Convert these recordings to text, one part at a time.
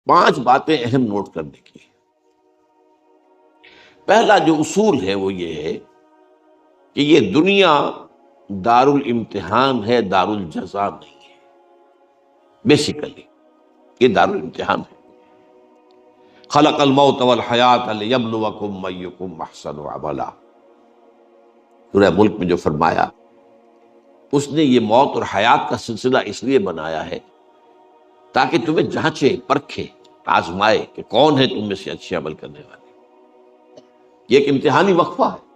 5 باتیں اہم نوٹ کرنے کی۔ پہلا جو اصول ہے وہ یہ ہے کہ یہ دنیا دار الامتحان ہے، دار الجزا نہیں ہے۔ بیسیکلی یہ دار الامتحان ہے۔ خلق الموت والحیات لیبلوکم ایکم احسن عملا، سورہ ملک میں جو فرمایا، اس نے یہ موت اور حیات کا سلسلہ اس لیے بنایا ہے تاکہ تمہیں جانچے، پرکھے، آزمائے کہ کون ہے تم میں سے اچھے عمل کرنے والے۔ یہ ایک امتحانی وقفہ ہے۔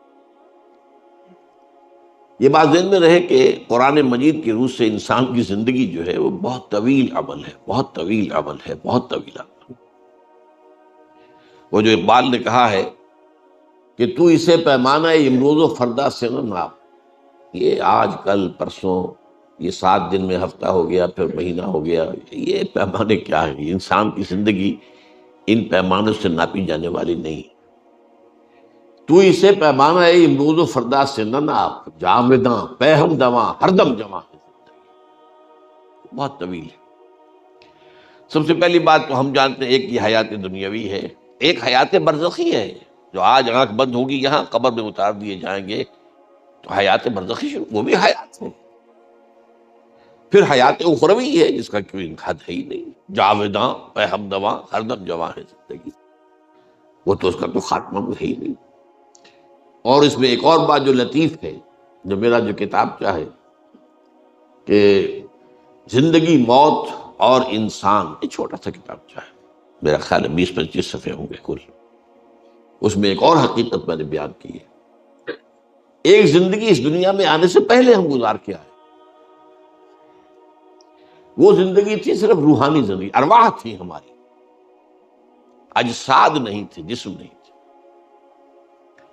یہ بات ذہن میں رہے کہ قرآن مجید کی روح سے انسان کی زندگی جو ہے وہ بہت طویل عمل ہے، بہت طویل عمل ہے، بہت طویل عمل۔ وہ جو اقبال نے کہا ہے کہ تو اسے پیمانہ امروز و فردا سے نہ ناپ، یہ آج کل پرسوں، یہ 7 دن میں ہفتہ ہو گیا، پھر مہینہ ہو گیا، یہ پیمانے کیا ہے؟ انسان کی زندگی ان پیمانوں سے ناپی جانے والی نہیں۔ تو اسے پیمانہ امروز و فردا سے نہ ناپ، جاوداں پہم دواں ہر دم جمع ہے۔ بہت طویل ہے۔ سب سے پہلی بات تو ہم جانتے ہیں ایک یہ حیات دنیاوی ہے، ایک حیات برزخی ہے جو آج آنکھ بند ہوگی یہاں قبر میں اتار دیے جائیں گے تو حیات برزخی شروع، وہ بھی حیات ہے۔ پھر حیات اخروی ہے جس کا کوئی انکار ہے ہی نہیں، جاوداں پہم دواں ہر دم جمع ہے زندگی، وہ تو اس کا تو خاتمہ بھی ہے ہی نہیں۔ اور اس میں ایک اور بات جو لطیف ہے، جو میرا جو کتاب چاہے کہ زندگی، موت اور انسان، یہ چھوٹا سا کتاب چاہے، میرا خیال ہے 20-25 صفحے ہوں گے کل، اس میں ایک اور حقیقت میں نے بیان کی ہے۔ ایک زندگی اس دنیا میں آنے سے پہلے ہم گزار کے آئے، وہ زندگی تھی صرف روحانی زندگی، ارواح تھی ہماری، اجساد نہیں تھے، جسم نہیں تھے۔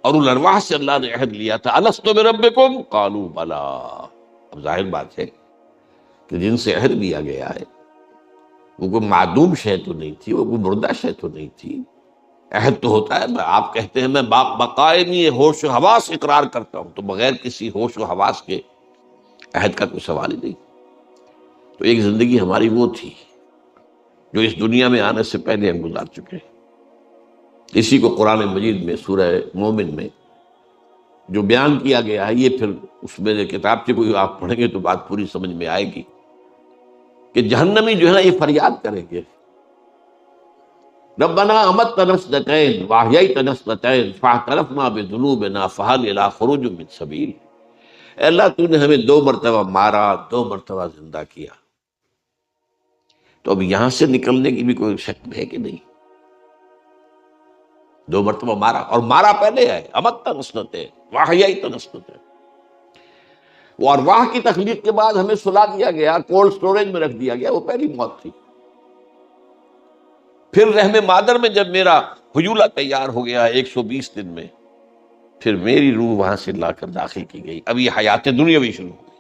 اور ان ارواح سے اللہ نے عہد لیا تھا، الست بربکم قالوا بلا۔ اب ظاہر بات ہے کہ جن سے عہد لیا گیا ہے وہ کوئی معدوم شے تو نہیں تھی، وہ کوئی مردہ شے تو نہیں تھی۔ عہد تو ہوتا ہے، آپ کہتے ہیں میں بقائمی ہوش و حواس اقرار کرتا ہوں، تو بغیر کسی ہوش و حواس کے عہد کا کوئی سوال ہی نہیں۔ تو ایک زندگی ہماری وہ تھی جو اس دنیا میں آنے سے پہلے ہم گزار چکے ہیں۔ اسی کو قرآن مجید میں سورہ مومن میں جو بیان کیا گیا ہے، یہ پھر اس میں کتاب سے کوئی آپ پڑھیں گے تو بات پوری سمجھ میں آئے گی کہ جہنمی جو ہے نا یہ فریاد کریں گے، ربنا امتنا اثنتین واحییتنا اثنتین فاعترفنا بذنوبنا فہل الی خروج من سبیل۔ اے اللہ تو نے ہمیں 2 مرتبہ مارا، 2 مرتبہ زندہ کیا، تو اب یہاں سے نکلنے کی بھی کوئی شک ہے کہ نہیں؟ 2 مرتبہ مارا، اور مارا پہلے ہے، امتنا اثنتین واحییتنا اثنتین۔ وہ ارواح کی تخلیق کے بعد ہمیں سلا دیا گیا، کولڈ سٹوریج میں رکھ دیا گیا، وہ پہلی موت تھی۔ پھر رحم مادر میں جب میرا حجولہ تیار ہو گیا 120 دن میں، پھر میری روح وہاں سے لا کر داخل کی گئی، اب یہ حیات دنیاوی شروع ہو گئی۔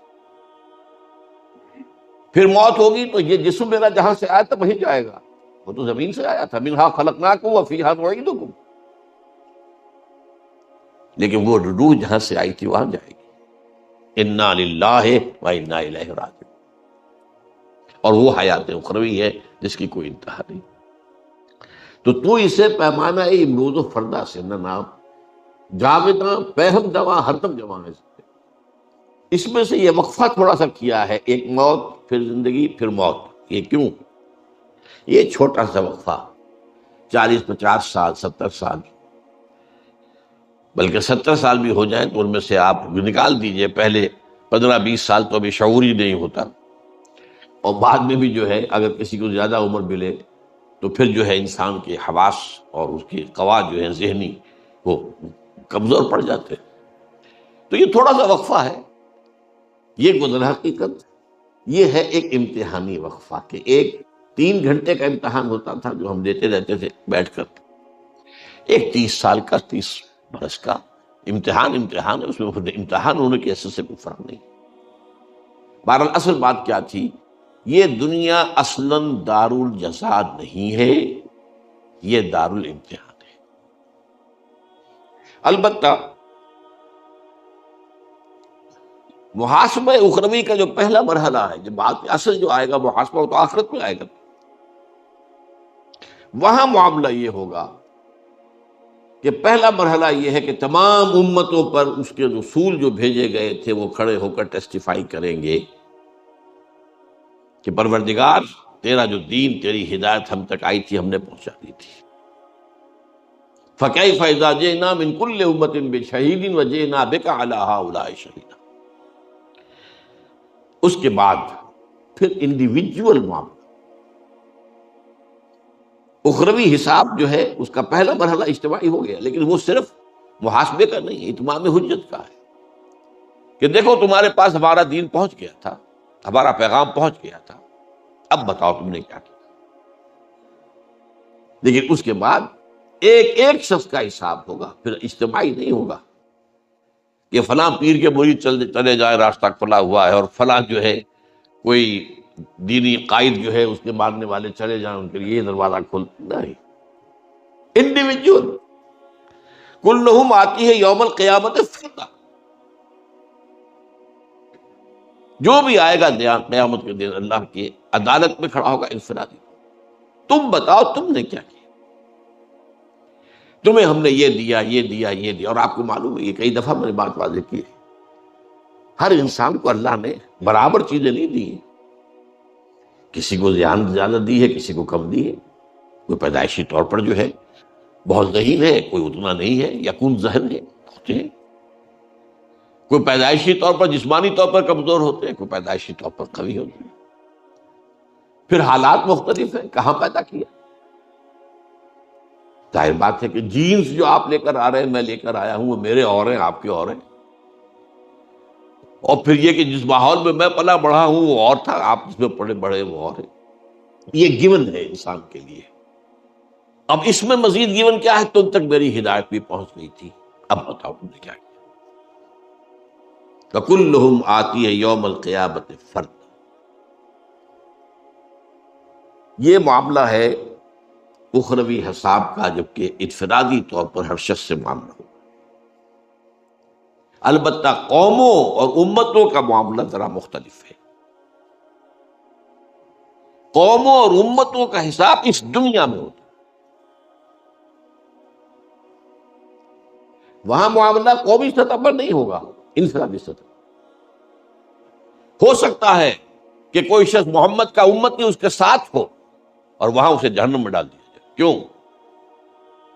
پھر موت ہوگی تو یہ جسم میرا جہاں سے آیا تھا وہیں جائے گا، وہ تو زمین سے آیا تھا، منہا خلقناکم وفیہا نعیدکم، لیکن وہ روح جہاں سے آئی تھی وہاں جائے گی۔ انا للہ و انا الیہ راجعون۔ اور وہ حیات اخروی ہے جس کی کوئی انتہا نہیں۔ تو اسے پیمانہ امروز و فردا سے نہ ناپ، جاوداں پہم دواں ہر دم جمع ہے۔ اس میں سے یہ وقفہ تھوڑا سا کیا ہے، ایک موت پھر زندگی پھر موت۔ یہ کیوں؟ یہ چھوٹا سا وقفہ 40-50 سال، 70 سال، بلکہ 70 سال بھی ہو جائیں تو ان میں سے آپ نکال دیجئے، پہلے 15-20 سال تو ابھی شعور ہی نہیں ہوتا، اور بعد میں بھی جو ہے اگر کسی کو زیادہ عمر ملے تو پھر جو ہے انسان کے حواس اور اس کی قوا جو ہے ذہنی وہ کمزور پڑ جاتے ہیں۔ تو یہ تھوڑا سا وقفہ ہے، یہ گزر حقیقت، یہ ہے ایک امتحانی وقفہ، کہ ایک 3 گھنٹے کا امتحان ہوتا تھا جو ہم دیتے رہتے تھے بیٹھ کر، ایک 30 سال کا، 30 برس کا امتحان ہے، اس میں امتحان ہونے کی حیثیت سے کوئی فرق نہیں۔ بہرحال اصل بات کیا تھی؟ یہ دنیا اصلاً دار الجزا نہیں ہے، یہ دار الامتحان ہے۔ البتہ محاسبہ اخروی کا جو پہلا مرحلہ ہے، جو بعد میں اصل جو آئے گا محاسبہ، وہ تو آخرت میں آئے گا۔ وہاں معاملہ یہ ہوگا کہ پہلا مرحلہ یہ ہے کہ تمام امتوں پر اس کے رسول جو بھیجے گئے تھے وہ کھڑے ہو کر ٹیسٹیفائی کریں گے کہ پروردگار تیرا جو دین، تیری ہدایت ہم تک آئی تھی، ہم نے پہنچا دی تھی۔ فَكَيْفَ إِذَا جِئْنَا مِن كُلِّ أُمَّةٍ بِشَهِيدٍ وَجِئْنَا بِكَ عَلَىٰ هَٰؤُلَاءِ شَهِيدًا۔ اس کے بعد پھر انڈیویجول معاملہ، اخروی حساب جو ہے اس کا پہلا مرحلہ اجتماعی ہو گیا، لیکن وہ صرف محاسبے کا نہیں، اتمام حجت کا ہے کہ دیکھو تمہارے پاس ہمارا دین پہنچ گیا تھا، ہمارا پیغام پہنچ گیا تھا، اب بتاؤ تم نے کیا کیا۔ لیکن اس کے بعد ایک ایک شخص کا حساب ہوگا، پھر اجتماعی نہیں ہوگا کہ فلاں پیر کے مرید چلے جائے راستہ کھلا ہوا ہے، اور فلاں جو ہے کوئی دینی قائد جو ہے اس کے ماننے والے چلے جائیں، ان کے لیے یہ دروازہ کھل نہیں۔ انڈیویجول کلہم آتی ہے یوم القیامت فردا، جو بھی آئے گا قیامت کے دن اللہ کی عدالت میں کھڑا ہوگا انفرادی۔ تم بتاؤ تم نے کیا کیا، تمہیں ہم نے یہ دیا یہ دیا یہ دیا۔ اور آپ کو معلوم ہے، یہ کئی دفعہ میں نے بات واضح کی ہے، ہر انسان کو اللہ نے برابر چیزیں نہیں دی، کسی کو زیادہ دی ہے، کسی کو کم دی ہے۔ کوئی پیدائشی طور پر جو ہے بہت ذہین ہے، کوئی اتنا نہیں ہے، یکون ذہن ہے ہوتے ہیں، کوئی پیدائشی طور پر جسمانی طور پر کمزور ہوتے ہیں، کوئی پیدائشی طور پر قوی ہوتے ہیں۔ پھر حالات مختلف ہیں، کہاں پیدا کیا۔ ظاہر بات ہے کہ جینز جو آپ لے کر آ رہے ہیں، میں لے کر آیا ہوں، وہ میرے اور ہیں، آپ کے اور ہیں۔ اور پھر یہ کہ جس ماحول میں میں پلا بڑھا ہوں وہ اور تھا، آپ جس میں پڑے بڑھے وہ اور ہے۔ یہ گیون ہے انسان کے لیے۔ اب اس میں مزید گیون کیا ہے؟ تم تک میری ہدایت بھی پہنچ گئی تھی، اب بتاؤ تم نے کیا کیا۔ فَكُلُّهُمْ آتِيَ يَوْمَ الْقِيَامَةِ فَرْدًا۔ یہ معاملہ ہے اخروی حساب کا، جبکہ انفرادی طور پر ہر شخص سے معاملہ ہو۔ البتہ قوموں اور امتوں کا معاملہ ذرا مختلف ہے۔ قوموں اور امتوں کا حساب اس دنیا میں ہوتا ہے، وہاں معاملہ قومی سطح پر نہیں ہوگا، انفرادی سطح۔ ہو سکتا ہے کہ کوئی شخص محمد کا امتی اس کے ساتھ ہو اور وہاں اسے جہنم میں ڈال دیا جائے۔ کیوں؟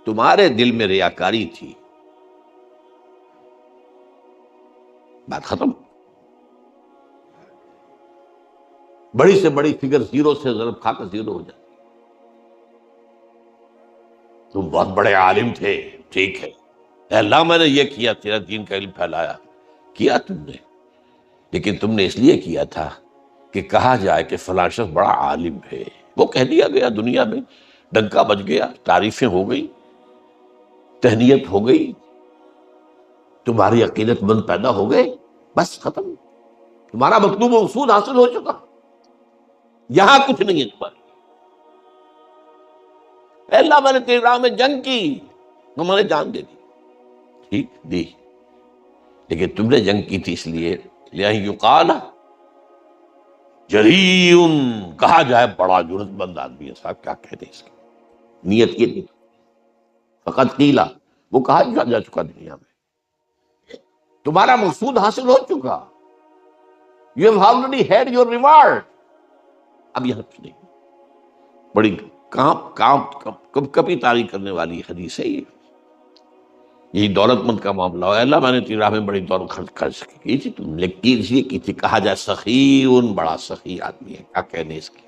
تمہارے دل میں ریاکاری تھی، بات ختم۔ بڑی سے بڑی فگر زیرو سے ضرب کھا کر زیرو ہو جاتی۔ تم بہت بڑے عالم تھے، ٹھیک ہے، اے اللہ میں نے یہ کیا، تیرا دین کا علم پھیلایا، کیا تم نے، لیکن تم نے اس لیے کیا تھا کہ کہا جائے کہ فلاں شخص بڑا عالم ہے۔ وہ کہہ دیا گیا، دنیا میں ڈنکا بج گیا، تعریفیں ہو گئی، تہنیت ہو گئی، تمہاری عقیدت مند پیدا ہو گئے، بس ختم، تمہارا مطلوب و مقصود حاصل ہو چکا، یہاں کچھ نہیں ہے تمہارے۔ اے اللہ میں نے تیری راہ میں جنگ کی، تم نے جان دے دی، ٹھیک دی، لیکن تم نے جنگ کی تھی اس لیے لِأَن يُقَالَ جَرِیٌّ، کہا جائے بڑا جرأت مند آدمی ہے، صاحب کیا کہتے ہیں اس کی نیت کی نہیں، فقط قیلا، وہ کہا جا چکا دنیا میں، تمہارا مقصود حاصل ہو چکا، you have already had your reward، اب یہاں کچھ نہیں۔ بڑی کب کبھی تاریخ کرنے والی حدیث ہے یہ، یہی دولت مند کا معاملہ ہو، اللہ میں نے تیری راہ میں بڑی دولت خرچ کی تھی، تم نے کی اس لیے کی تھی، کہا جائے سخیٌ، بڑا سخی آدمی ہے، کیا کہنے اس کی،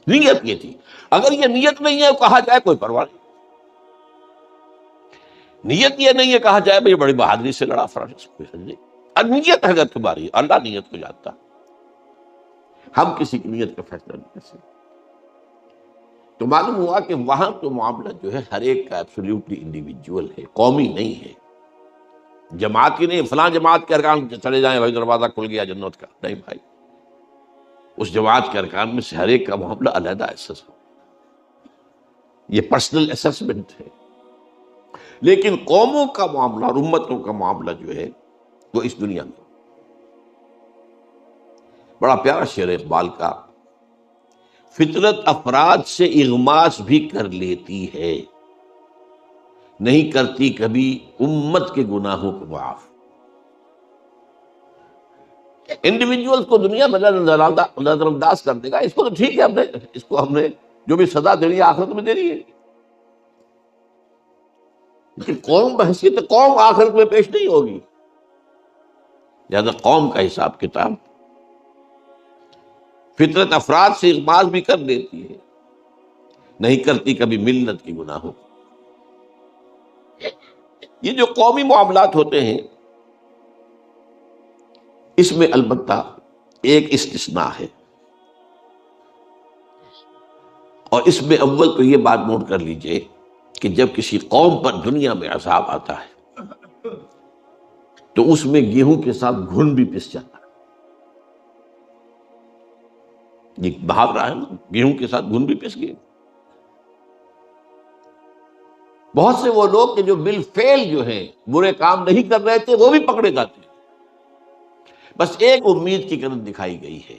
نیت یہ تھی۔ اگر یہ نیت نہیں ہے کہا جائے کوئی پرواہ نہیں، نیت یہ نہیں ہے کہا جائے بھائی بڑی بہادری سے لڑا فرانس، کوئی حل نہیں۔ اور نیت اگر تمہاری، اللہ نیت کو جانتا، ہم کسی کی نیت کا فیصلہ نہیں کر سکتے۔ تو معلوم ہوا کہ وہاں تو معاملہ جو ہے ہر ایک کا ایبسولیوٹلی انڈیویجول ہے، قومی نہیں ہے، جماعت کی نہیں، فلاں جماعت کے ارکان چلے جائیں بھائی دروازہ کھل گیا جنت کا، نہیں بھائی، اس جماعت کے ارکان میں سے ہر ایک کا معاملہ علیحدہ اسس ہو، یہ پرسنل اسسمنٹ ہے۔ لیکن قوموں کا معاملہ اور امتوں کا معاملہ جو ہے وہ اس دنیا میں۔ بڑا پیارا شعر اقبال کا، فطرت افراد سے اغماس بھی کر لیتی ہے، نہیں کرتی کبھی امت کے گناہوں کو معاف۔ انڈیویجول کو دنیا میں نظر انداز کر دے گا، اس کو تو ٹھیک ہے، اس کو ہم نے جو بھی سزا دینی ہے آخرت میں دینی ہے، لیکن قوم بحیثیت قوم آخرت میں پیش نہیں ہوگی، لہذا قوم کا حساب کتاب فطرت افراد سے اغماس بھی کر لیتی ہے، نہیں کرتی کبھی ملت کے گناہوں۔ یہ جو قومی معاملات ہوتے ہیں اس میں البتہ ایک استثناء ہے، اور اس میں اول تو یہ بات نوٹ کر لیجئے کہ جب کسی قوم پر دنیا میں عذاب آتا ہے تو اس میں گیہوں کے ساتھ گھن بھی پس جاتا ہے۔ یہ محاورہ ہے نا، گیہوں کے ساتھ گھن بھی پس گئے۔ بہت سے وہ لوگ کہ جو بالفعل جو ہیں برے کام نہیں کر رہے تھے وہ بھی پکڑے جاتے ہیں، بس ایک امید کی کرن دکھائی گئی ہے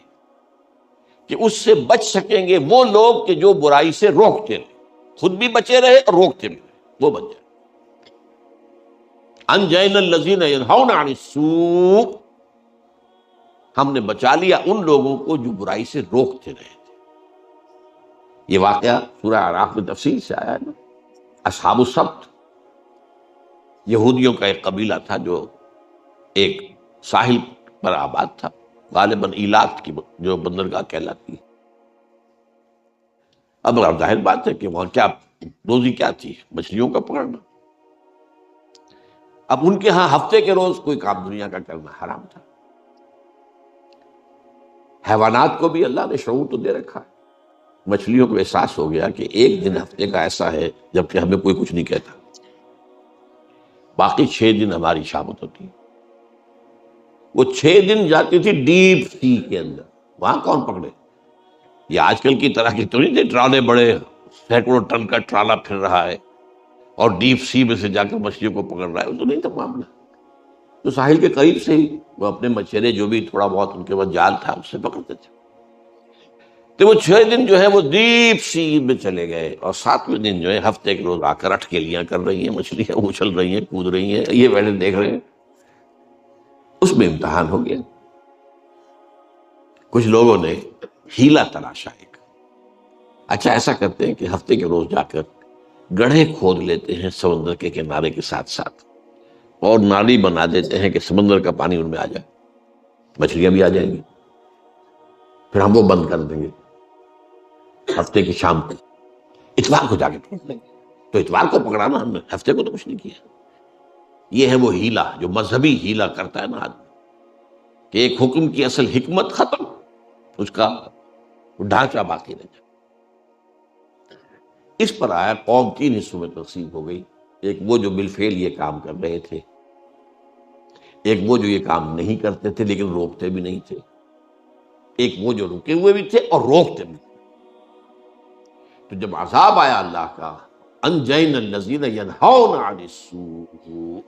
کہ اس سے بچ سکیں گے وہ لوگ کہ جو برائی سے روکتے رہے، خود بھی بچے رہے اور روکتے بھی رہے، وہ بچ جائے۔ انجینا الذین ینہون عن السوء، ہم نے بچا لیا ان لوگوں کو جو برائی سے روکتے رہے تھے۔ یہ واقعہ سورہ اعراف میں تفصیل سے آیا ہے نا۔ اصحاب السبت یہودیوں کا ایک قبیلہ تھا جو ایک ساحل پر آباد تھا، غالباً ایلات کی جو بندرگاہ کہلاتی ہے۔ اب ظاہر بات ہے کہ وہاں کیا روزی کیا تھی، مچھلیوں کا پکڑنا۔ اب ان کے ہاں ہفتے کے روز کوئی کام دنیا کا کرنا حرام تھا۔ حیوانات کو بھی اللہ نے شعور تو دے رکھا ہے، مچھلیوں کو احساس ہو گیا کہ ایک دن ہفتے کا ایسا ہے جبکہ ہمیں کوئی کچھ نہیں کہتا، باقی 6 دن ہماری شامت ہوتی ہے۔ وہ 6 دن جاتی تھی ڈیپ سی کے اندر، وہاں کون پکڑے؟ یہ آج کل کی طرح کی تو نہیں تھے ٹرالے، بڑے سینکڑوں ٹن کا ٹرالا پھر رہا ہے اور ڈیپ سی میں سے جا کر مچھلیوں کو پکڑ رہا ہے، وہ تو نہیں تھا معاملہ۔ تو ساحل کے قریب سے ہی وہ اپنے مچھرے جو بھی تھوڑا بہت ان کے پاس جال تھا اس سے پکڑتے تھے۔ تو وہ 6 دن جو ہے وہ ڈیپ سی میں چلے گئے، اور 7ویں دن جو ہے ہفتے کے روز آ کر اٹکیلیاں کر رہی ہیں، مچھلیاں اچھل رہی ہیں، کود رہی ہیں، یہ بیٹھے دیکھ رہے ہیں۔ اس میں امتحان ہو گیا۔ کچھ لوگوں نے ہیلا تراشا ایک، اچھا ایسا کرتے ہیں کہ ہفتے کے روز جا کر گڑھے کھود لیتے ہیں سمندر کے کنارے کے ساتھ ساتھ، اور نالی بنا دیتے ہیں کہ سمندر کا پانی ان میں آ جائے، مچھلیاں بھی آ جائیں گی، پھر ہم وہ بند کر دیں گے ہفتے کی شام کو، اتوار کو جا کے پکڑ لیں گے۔ تو اتوار کو پکڑانا ہم نے، ہفتے کو تو کچھ نہیں کیا۔ یہ ہے وہ ہیلا جو مذہبی ہیلا کرتا ہے نا آدمی، کہ ایک حکم کی اصل حکمت ختم، اس کا ڈھانچہ باقی رہ جائے۔ اس پر آیا قوم 3 حصوں میں تقسیم ہو گئی، ایک وہ جو بالفعل یہ کام کر رہے تھے، ایک وہ جو یہ کام نہیں کرتے تھے لیکن روکتے بھی نہیں تھے، ایک وہ جو رکے ہوئے بھی تھے اور روکتے بھی تھے۔ تو جب عذاب آیا اللہ کا، انجینا الذین ینہون عن السوء،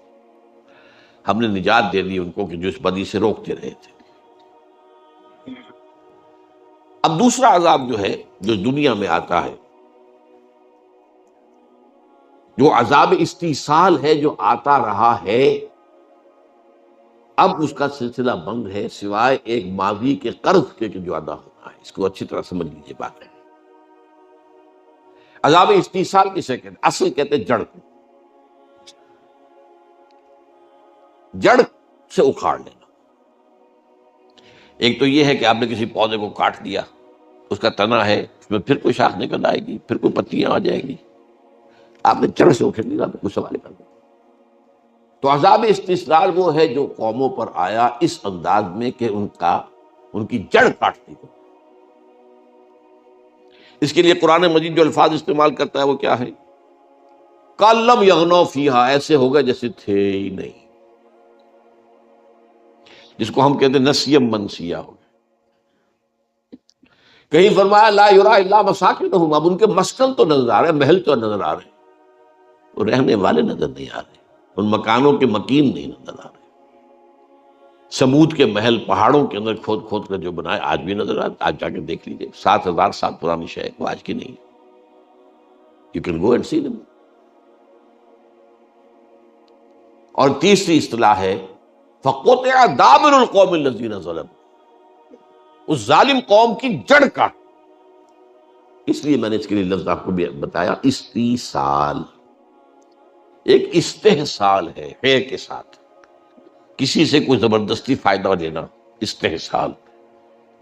ہم نے نجات دے دی ان کو کہ جو اس بدی سے روکتے رہے تھے۔ اب دوسرا عذاب جو ہے جو دنیا میں آتا ہے، جو عذاب استیصال ہے، جو آتا رہا ہے، اب اس کا سلسلہ بند ہے سوائے ایک ماضی کے قرض کے جو ادا ہونا ہے۔ اس کو اچھی طرح سمجھ لیجیے بات ہے۔ عذاب استیصال کسے کہتے ہیں؟ اصل کہتے ہیں جڑ کو، جڑ سے اکھاڑ لینا۔ ایک تو یہ ہے کہ آپ نے کسی پودے کو کاٹ دیا، اس کا تنا ہے، اس میں پھر کوئی شاخ نکل آئے گی، پھر کوئی پتیاں آ جائیں گی، آپ نے جڑ سے اکھیڑ لیا، کوئی سوال کر دیا۔ تو عذاب استیصال وہ ہے جو قوموں پر آیا اس انداز میں کہ ان کی جڑ کاٹ دی گئی۔ اس کے لیے قرآن مجید جو الفاظ استعمال کرتا ہے وہ کیا ہے؟ کَأَن لَّمْ یَغْنَوْا فِیہا، ایسے ہوگا جیسے تھے ہی نہیں، جس کو ہم کہتے ہیں نسیم منسیہ ہو گئے۔ کہیں فرمایا لا یرا الا مساکنہم، اب ان کے مسکن تو نظر آ رہے ہیں، محل تو نظر آ رہے ہیں، وہ رہنے والے نظر نہیں آ رہے، ان مکانوں کے مکین نہیں نظر آ رہے۔ سمود کے محل پہاڑوں کے اندر کھود کھود کر جو بنائے آج بھی نظر آتا، آج جا کے دیکھ لیجیے، 7,000 سال پرانی شے ہے، وہ آج کی نہیں، یو کین گو اینڈ سی دم۔ اور تیسری اصطلاح ہے فَقُطِعَ دَابِرُ الْقَوْمِ الَّذِينَ ظَلَمُوا، اس ظالم قوم کی جڑ کاٹ۔ اس لیے میں نے اس کے لیے لفظ آپ کو بھی بتایا، استیصال، ایک استحصال ہے کے ساتھ، کسی سے کوئی زبردستی فائدہ لینا، استحصال،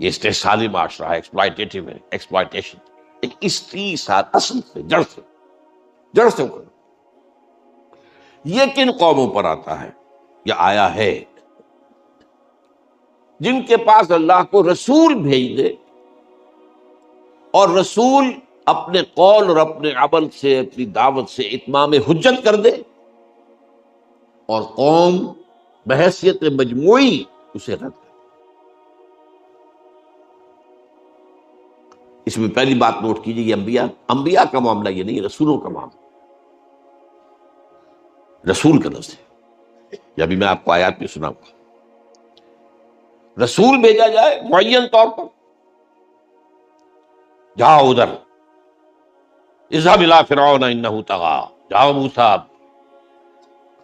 یہ استحصالی معاشرہ ہے، ایکسپلائٹیٹو ہے، ایکسپلائٹیشن، ایک استیصال، اصل سے، جڑ سے اوپر۔ یہ کن قوموں پر آتا ہے یا آیا ہے؟ جن کے پاس اللہ کو رسول بھیج دے اور رسول اپنے قول اور اپنے عمل سے، اپنی دعوت سے اتمام حجت کر دے، اور قوم بحیثیت مجموعی اسے رد کرے۔ اس میں پہلی بات نوٹ کیجیے، یہ انبیاء کا معاملہ یہ نہیں، رسولوں کا معاملہ، رسول کا لفظ ہے، یا بھی میں آپ کو آیات میں سناؤں گا۔ رسول بھیجا جائے معین طور پر، جاؤ ادھر، اذهب الى فرعون انه طغى، جاؤ موسیٰ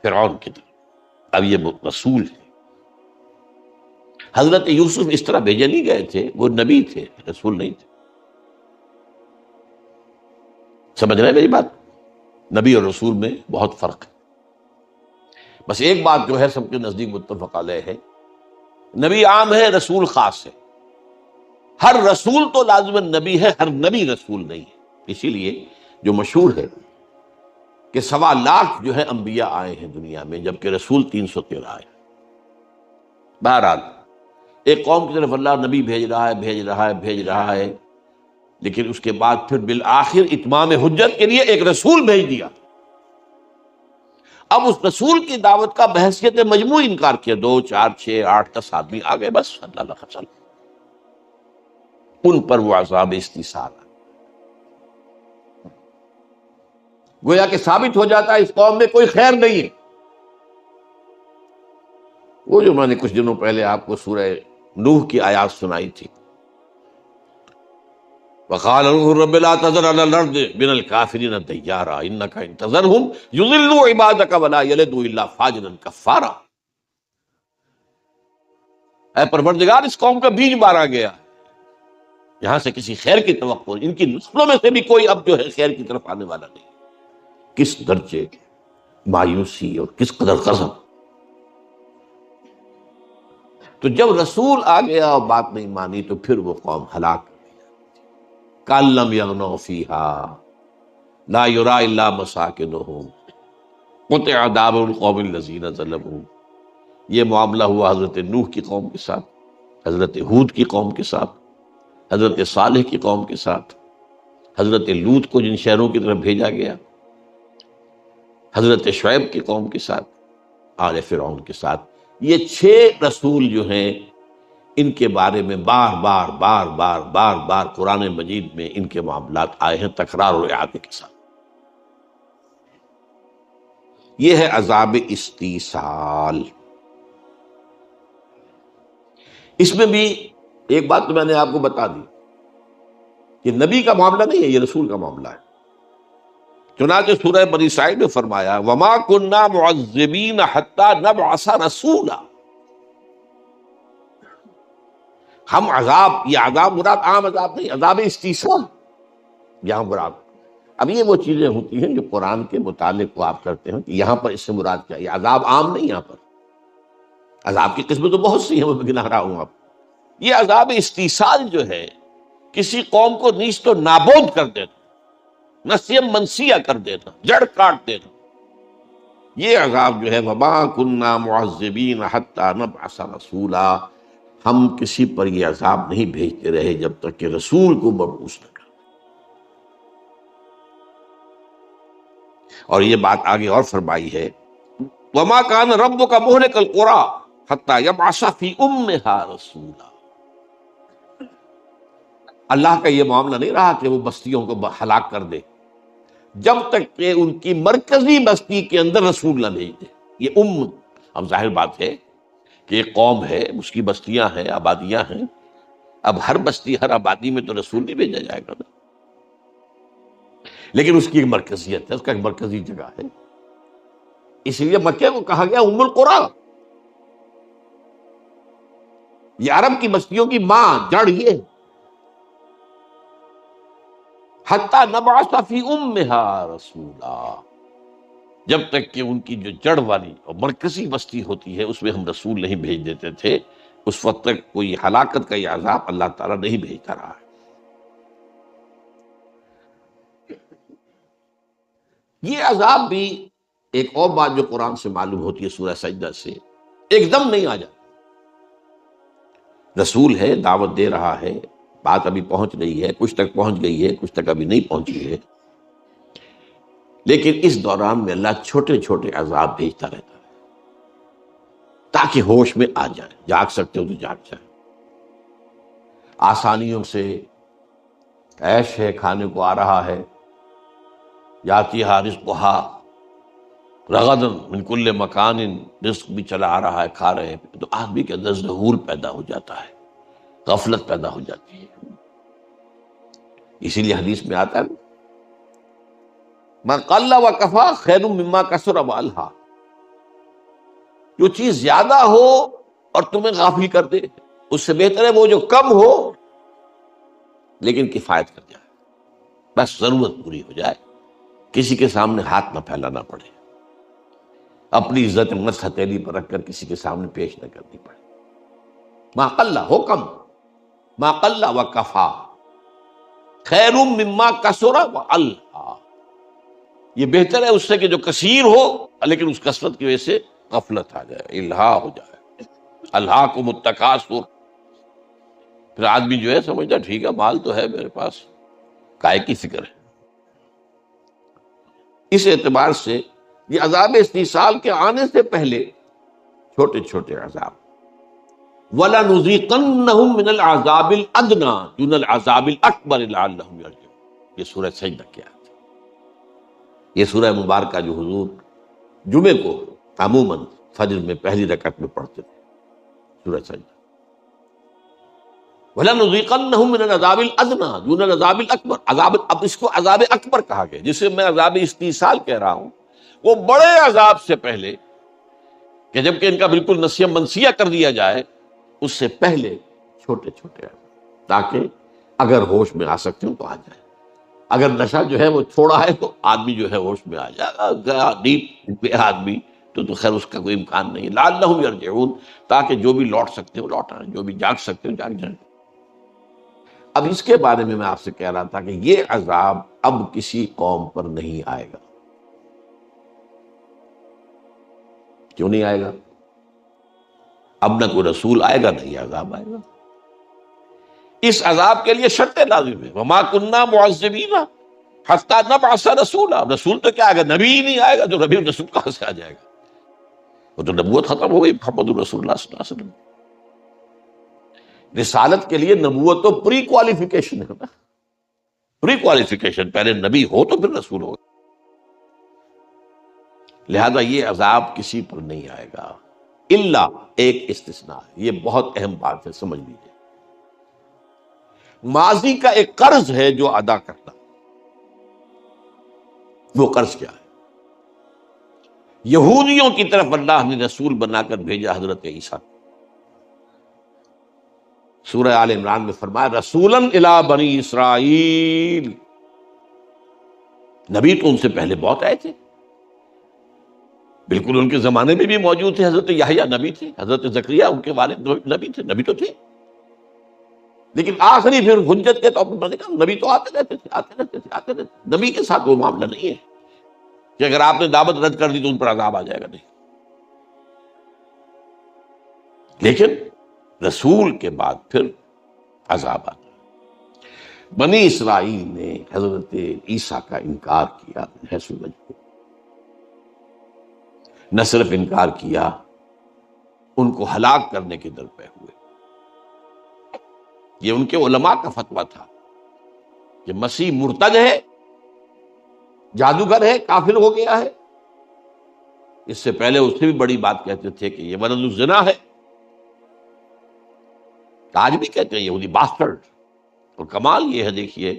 فرعون کی طرف۔ اب یہ رسول ہے۔ حضرت یوسف اس طرح بھیجے نہیں گئے تھے، وہ نبی تھے، رسول نہیں تھے۔ سمجھ رہے ہیں میری بات؟ نبی اور رسول میں بہت فرق ہے۔ بس ایک بات جو ہے سب کے نزدیک متفق علیہ ہے، نبی عام ہے، رسول خاص ہے۔ ہر رسول تو لازماً نبی ہے، ہر نبی رسول نہیں ہے۔ اسی لیے جو مشہور ہے کہ 1.25 جو ہے انبیاء آئے ہیں دنیا میں، جبکہ رسول 313 آئے۔ بہرحال ایک قوم کی طرف اللہ نبی بھیج رہا ہے، لیکن اس کے بعد پھر بالآخر اتمام حجت کے لیے ایک رسول بھیج دیا۔ اب اس رسول کی دعوت کا بحیثیت مجموعی انکار کیا، 2 4 6 8 10 آدمی آ گئے، بس اللہ خچل، ان پر وہ عذاب استیصال۔ گویا کہ ثابت ہو جاتا ہے اس قوم میں کوئی خیر نہیں ہے۔ وہ جو میں نے کچھ دنوں پہلے آپ کو سورہ نوح کی آیات سنائی تھی، وقال نوح رب لا تذر على الارض من الكافرين ديارا انك ان تذرهم يضلوا عبادك ولا يلدوا الا فاجرا كفارا۔ اے پروردگار، اس قوم کا بیج مارا گیا، یہاں سے کسی خیر کی توقع نہیں، ان کی نسلوں میں سے بھی کوئی اب جو ہے خیر کی طرف آنے والا نہیں۔ کس درجے کی مایوسی اور کس قدر غضب! تو جب رسول آ گیا اور بات نہیں مانی تو پھر وہ قوم ہلاک، کأن لم یغنوا فیہا لا یری الا مساکنہم قطع دابر القوم الذین ظلموا۔ یہ معاملہ ہوا حضرت نوح کی قوم کے ساتھ، حضرت ہود کی قوم کے ساتھ، حضرت صالح کی قوم کے ساتھ، حضرت لوط کو جن شہروں کی طرف بھیجا گیا، حضرت شعیب کی قوم کے ساتھ، آل فرعون کے ساتھ۔ یہ 6 رسول جو ہیں، ان کے بارے میں بار بار قرآن مجید میں ان کے معاملات آئے ہیں تکرار اور اعادے کے ساتھ۔ یہ ہے عذاب استیصال۔ اس میں بھی ایک بات تو میں نے آپ کو بتا دی، یہ نبی کا معاملہ نہیں ہے، یہ رسول کا معاملہ ہے۔ چنانچہ سورہ بنی اسرائیل میں فرمایا وَمَا كُنَّا مُعَذِّبِينَ حَتَّى نَبْعَثَ رَسُولًا۔ ہم عذاب، یہ عذاب مراد عام عذاب نہیں، عذاب استیصال یہاں مراد۔ اب یہ وہ چیزیں ہوتی ہیں جو قرآن کے متعلق کو آپ کرتے ہیں کہ یہاں پر اس سے مراد کیا، یہ عذاب عام نہیں، یہاں پر عذاب کی قسمیں تو بہت سی ہیں، میں گنا رہا ہوں آپ۔ یہ عذاب استیصال جو ہے، کسی قوم کو نیست و نابود کر دینا، نسیم منسیہ کر دینا، جڑ کاٹ دینا، یہ عذاب جو ہے وَمَا كُنَّا مُعَذِّبِينَ حَتَّى نَبْعَثَ رَسُولًا، ہم کسی پر یہ عذاب نہیں بھیجتے رہے جب تک کہ رسول کو مبعوث نہ کریں۔ اور یہ بات آگے اور فرمائی ہے وَمَا كَانَ رَبُّكَ مُهْلِكَ الْقُرَىٰ حَتَّى يَبْعَثَ فِي أُمِّهَا رَسُولًا۔ اللہ کا یہ معاملہ نہیں رہا کہ وہ بستیوں کو ہلاک کر دے جب تک کہ ان کی مرکزی بستی کے اندر رسول نہ بھیج دے۔ یہ اب ظاہر بات ہے کہ ایک قوم ہے، اس کی بستیاں ہیں، آبادیاں ہیں، اب ہر بستی ہر آبادی میں تو رسول نہیں بھیجا جائے گا نا، لیکن اس کی ایک مرکزیت ہے، اس کا ایک مرکزی جگہ ہے، اس لیے مکہ کو کہا گیا ام القریٰ، یہ عرب کی بستیوں کی ماں، جڑ یہ ہے، حتی نبعث فی امہا رسولا، جب تک کہ ان کی جو جڑ والی اور مرکزی بستی ہوتی ہے اس میں ہم رسول نہیں بھیج دیتے تھے، اس وقت تک کوئی ہلاکت کا یہ عذاب اللہ تعالیٰ نہیں بھیجتا رہا ہے۔ یہ عذاب بھی ایک اور بات جو قرآن سے معلوم ہوتی ہے سورہ سجدہ سے، ایک دم نہیں آ جاتا، رسول ہے، دعوت دے رہا ہے، بات ابھی پہنچ رہی ہے، کچھ تک پہنچ گئی ہے، کچھ تک ابھی نہیں پہنچی ہے، لیکن اس دوران میں اللہ چھوٹے چھوٹے عذاب بھیجتا رہتا ہے تاکہ ہوش میں آ جائے، جاگ سکتے ہو تو جاگ جائے۔ آسانیوں سے عیش ہے، کھانے کو آ رہا ہے، یاتیہا رزقہا رغدا من کل مکان، رزق بھی چلا آ رہا ہے، کھا رہے ہیں، تو آدمی کے اندر ظہور پیدا ہو جاتا ہے، غفلت پیدا ہو جاتی ہے۔ اسی لیے حدیث میں آتا ہے من قل وکفا خیر مما کثر والہا، جو چیز زیادہ ہو اور تمہیں غافل کر دے اس سے بہتر ہے وہ جو کم ہو لیکن کفایت کر جائے، بس ضرورت پوری ہو جائے، کسی کے سامنے ہاتھ نہ پھیلانا پڑے، اپنی عزت نفس ہتھیلی پر رکھ کر کسی کے سامنے پیش نہ کرنی پڑے۔ ما قل ہو کم، ما قل وکفا خیر مما کثر والہا، یہ بہتر ہے اس سے کہ جو کثیر ہو لیکن اس کثرت کی وجہ سے غفلت آ جائے، الہا ہو جائے، الہاکم التکاثر، پھر آدمی جو ہے سمجھتا ٹھیک ہے مال تو ہے میرے پاس، کائے کی فکر ہے۔ اس اعتبار سے یہ عذاب استیصال کے آنے سے پہلے چھوٹے چھوٹے عذاب، وَلَنُذِيقَنَّهُم مِّنَ الْعَذَابِ الْأَدْنَىٰ دُونَ الْعَذَابِ الْأَكْبَرِ لَعَلَّهُمْ يَرْجِعُونَ، یہ سورہ سجدہ کی آیت ہے۔ یہ سورہ مبارکہ جو حضور جمعے کو عموماً فجر میں پہلی رکعت میں پڑھتے تھے، سورہ سجدہ، وَلَنُذِيقَنَّهُم مِّنَ الْعَذَابِ الْأَدْنَىٰ دُونَ الْعَذَابِ الْأَكْبَرِ، عذاب، اب اس کو عذاب اکبر کہا گیا، جسے میں عذاب استیصال کہہ رہا ہوں، وہ بڑے عذاب سے پہلے کہ جبکہ ان کا بالکل نسیہ منسیہ کر دیا جائے، اس سے پہلے چھوٹے چھوٹے عذاب، تاکہ اگر ہوش میں آ سکتے ہوں تو آ جائے، اگر نشہ جو ہے وہ چھوڑا ہے تو آدمی جو ہے ہوش میں آ جائے، گیا نیند پہ آدمی تو خیر اس کا کوئی امکان نہیں، لعلہم یرجعون، تاکہ جو بھی لوٹ سکتے ہو لوٹ آئیں، جو بھی جاگ سکتے ہو جاگ جائیں۔ اب اس کے بارے میں آپ سے کہہ رہا تھا کہ یہ عذاب اب کسی قوم پر نہیں آئے گا۔ کیوں نہیں آئے گا؟ اب نہ کوئی رسول آئے گا نہ یہ عذاب آئے گا۔ اس عذاب کے لیے شرطیں لازم ہیں، وما کننا معذبین حتی نبعث رسولا، رسول تو کیا آئے گا، نبی ہی نہیں آئے گا تو نبی رسول کہاں سے آ جائے گا؟ وہ تو نبوت ختم ہو گئی، محمد رسول اللہ صلی اللہ علیہ وسلم۔ رسالت کے لیے نبوت تو پری کوالیفیکیشن ہے نا، پری کوالیفیکیشن، پہلے نبی ہو تو پھر رسول ہو، لہذا یہ عذاب کسی پر نہیں آئے گا، الا ایک استثناء ہے، یہ بہت اہم بات ہے، سمجھ لیجیے، ماضی کا ایک قرض ہے جو ادا کرنا، وہ قرض کیا ہے؟ یہودیوں کی طرف اللہ نے رسول بنا کر بھیجا حضرت عیسیٰ، سورہ آل عمران میں فرمایا رسولاً الی بنی اسرائیل، نبی تو ان سے پہلے بہت آئے تھے، بالکل ان کے زمانے میں بھی موجود تھے، حضرت یحییٰ نبی تھے، حضرت زکریا ان کے والد نبی تھے، نبی تو تھے، لیکن آخری پھر حجت کے طور پر میں نے کہا نبی تو آتے رہتے تھے، آتے رہتے تھے، آتے رہتے تھے، نبی کے ساتھ وہ معاملہ نہیں ہے کہ اگر آپ نے دعوت رد کر دی تو ان پر عذاب آ جائے گا، نہیں، لیکن رسول کے بعد پھر عذاب آتا ہے۔ بنی اسرائیل نے حضرت عیسیٰ کا انکار کیا، حیث مجبور، نہ صرف انکار کیا، ان کو ہلاک کرنے کے در پہ ہوئے۔ یہ ان کے علماء کا فتویٰ تھا کہ مسیح مرتد ہے، جادوگر ہے، کافر ہو گیا ہے۔ اس سے پہلے اس سے بھی بڑی بات کہتے تھے کہ یہ ولد الزنا ہے، آج بھی کہتے ہیں یہودی باسٹرڈ. اور کمال یہ ہے دیکھیے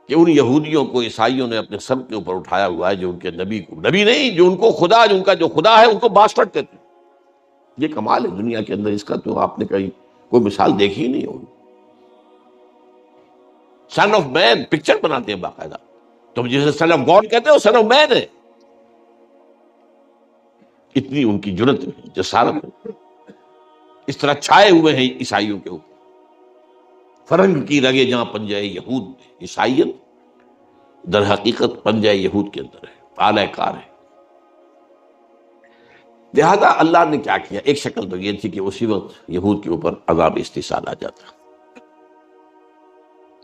کہ ان یہودیوں کو عیسائیوں نے اپنے سر کے اوپر اٹھایا ہوا ہے، جو ان کے نبی کو، نبی نہیں، جو ان کو خدا، جو ان کا جو خدا ہے، ان کو باسٹرڈ کہتے ہیں. یہ کمال ہے دنیا کے اندر، اس کا تو آپ نے کہیں کوئی مثال دیکھی ہی نہیں ہوگی. سن آف مین پکچر بناتے ہیں باقاعدہ. تم جسے سن آف گاڈ کہتے ہو، سن آف مین ہے. اتنی ان کی جرت ہے، جسارت ہے. اس طرح چھائے ہوئے ہیں عیسائیوں کے اوپر. فرنگ کی رگے جہاں پنجہ یہود میں، عیسائیت در حقیقت پنجہ یہود کے اندر ہے، اعلی کار ہے. لہذا اللہ نے کیا کیا؟ ایک شکل تو یہ تھی کہ اسی وقت یہود کے اوپر عذاب استحصال آ جاتا.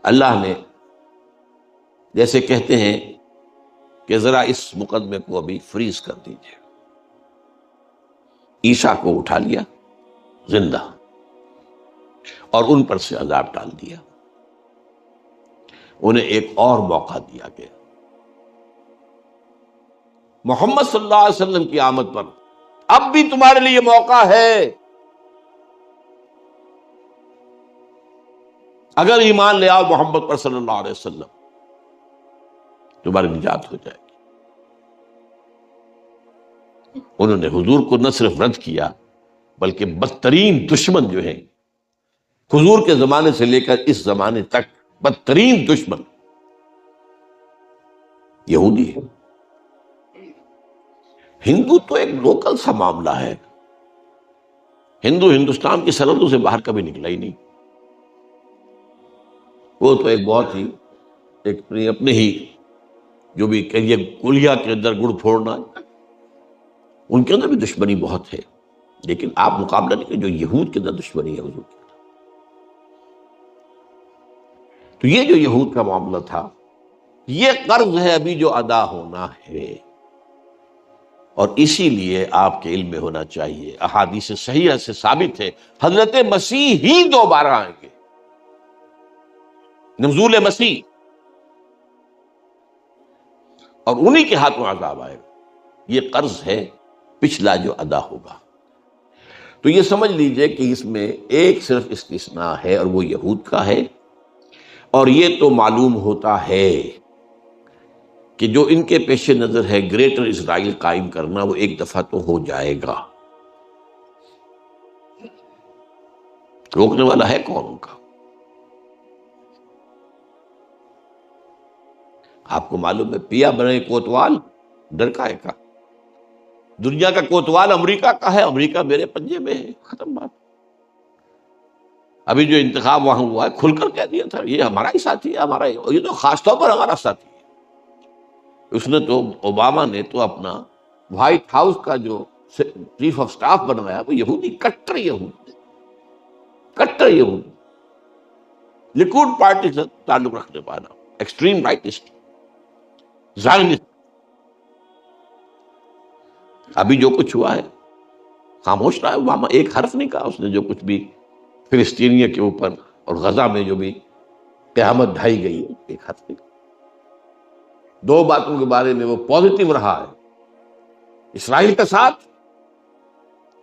اللہ نے جیسے کہتے ہیں کہ ذرا اس مقدمے کو ابھی فریز کر دیجئے. عیسیٰ کو اٹھا لیا زندہ اور ان پر سے عذاب ڈال دیا. انہیں ایک اور موقع دیا گیا. محمد صلی اللہ علیہ وسلم کی آمد پر اب بھی تمہارے لیے موقع ہے. اگر ایمان لے آؤ محمد پر صلی اللہ علیہ وسلم، تمہاری نجات ہو جائے گی. انہوں نے حضور کو نہ صرف رد کیا بلکہ بدترین دشمن جو ہیں حضور کے زمانے سے لے کر اس زمانے تک، بدترین دشمن یہودی ہے. ہندو تو ایک لوکل سا معاملہ ہے. ہندو ہندوستان کی سرحدوں سے باہر کبھی نکلا ہی نہیں. وہ تو ایک بہت ہی ایک اپنے ہی جو بھی کہیے کلیا کے اندر گڑ پھوڑنا، ان کے اندر بھی دشمنی بہت ہے. لیکن آپ مقابلہ نہیں کہ جو یہود کے اندر دشمنی ہے حضور کے اندر. تو یہ جو یہود کا معاملہ تھا، یہ قرض ہے ابھی جو ادا ہونا ہے. اور اسی لیے آپ کے علم میں ہونا چاہیے، احادیث صحیحہ سے ثابت ہے حضرت مسیح ہی دوبارہ آئیں گے. نزول مسیح، اور انہی کے ہاتھوں عذاب آئے گا. یہ قرض ہے پچھلا جو ادا ہوگا. تو یہ سمجھ لیجئے کہ اس میں ایک صرف استثناء ہے اور وہ یہود کا ہے. اور یہ تو معلوم ہوتا ہے کہ جو ان کے پیش نظر ہے گریٹر اسرائیل قائم کرنا، وہ ایک دفعہ تو ہو جائے گا. روکنے والا ہے کون ان کا؟ آپ کو معلوم ہے پیا بنے کوتوال ڈر کا ہے کا. دنیا کا کوتوال امریکہ کا ہے، امریکہ میرے پنجے میں ہے، ختم بات. ابھی جو انتخاب وہاں ہوا ہے کھل کر کہہ دیا تھا یہ ہمارا ہی ساتھی ہے، ہمارا ہی، یہ تو خاص طور پر ہمارا ساتھی ہے. اس نے تو، اوباما نے تو اپنا وائٹ ہاؤس کا جو چیف آف سٹاف بنوایا وہ یہودی، کٹر یہود، کٹر یہود، لیکوڈ پارٹی سے تعلق رکھنے والا، ایکسٹریم رائٹسٹ، زائنسٹ. ابھی جو کچھ ہوا ہے خاموش رہا ہے اوباما، ایک حرف نہیں کہا اس نے. جو کچھ بھی فلسطینیوں کے اوپر اور غزہ میں جو بھی قیامت ڈھائی گئی ہے، ایک حرف نہیں. دو باتوں کے بارے میں وہ پازیٹیو رہا ہے، اسرائیل کا ساتھ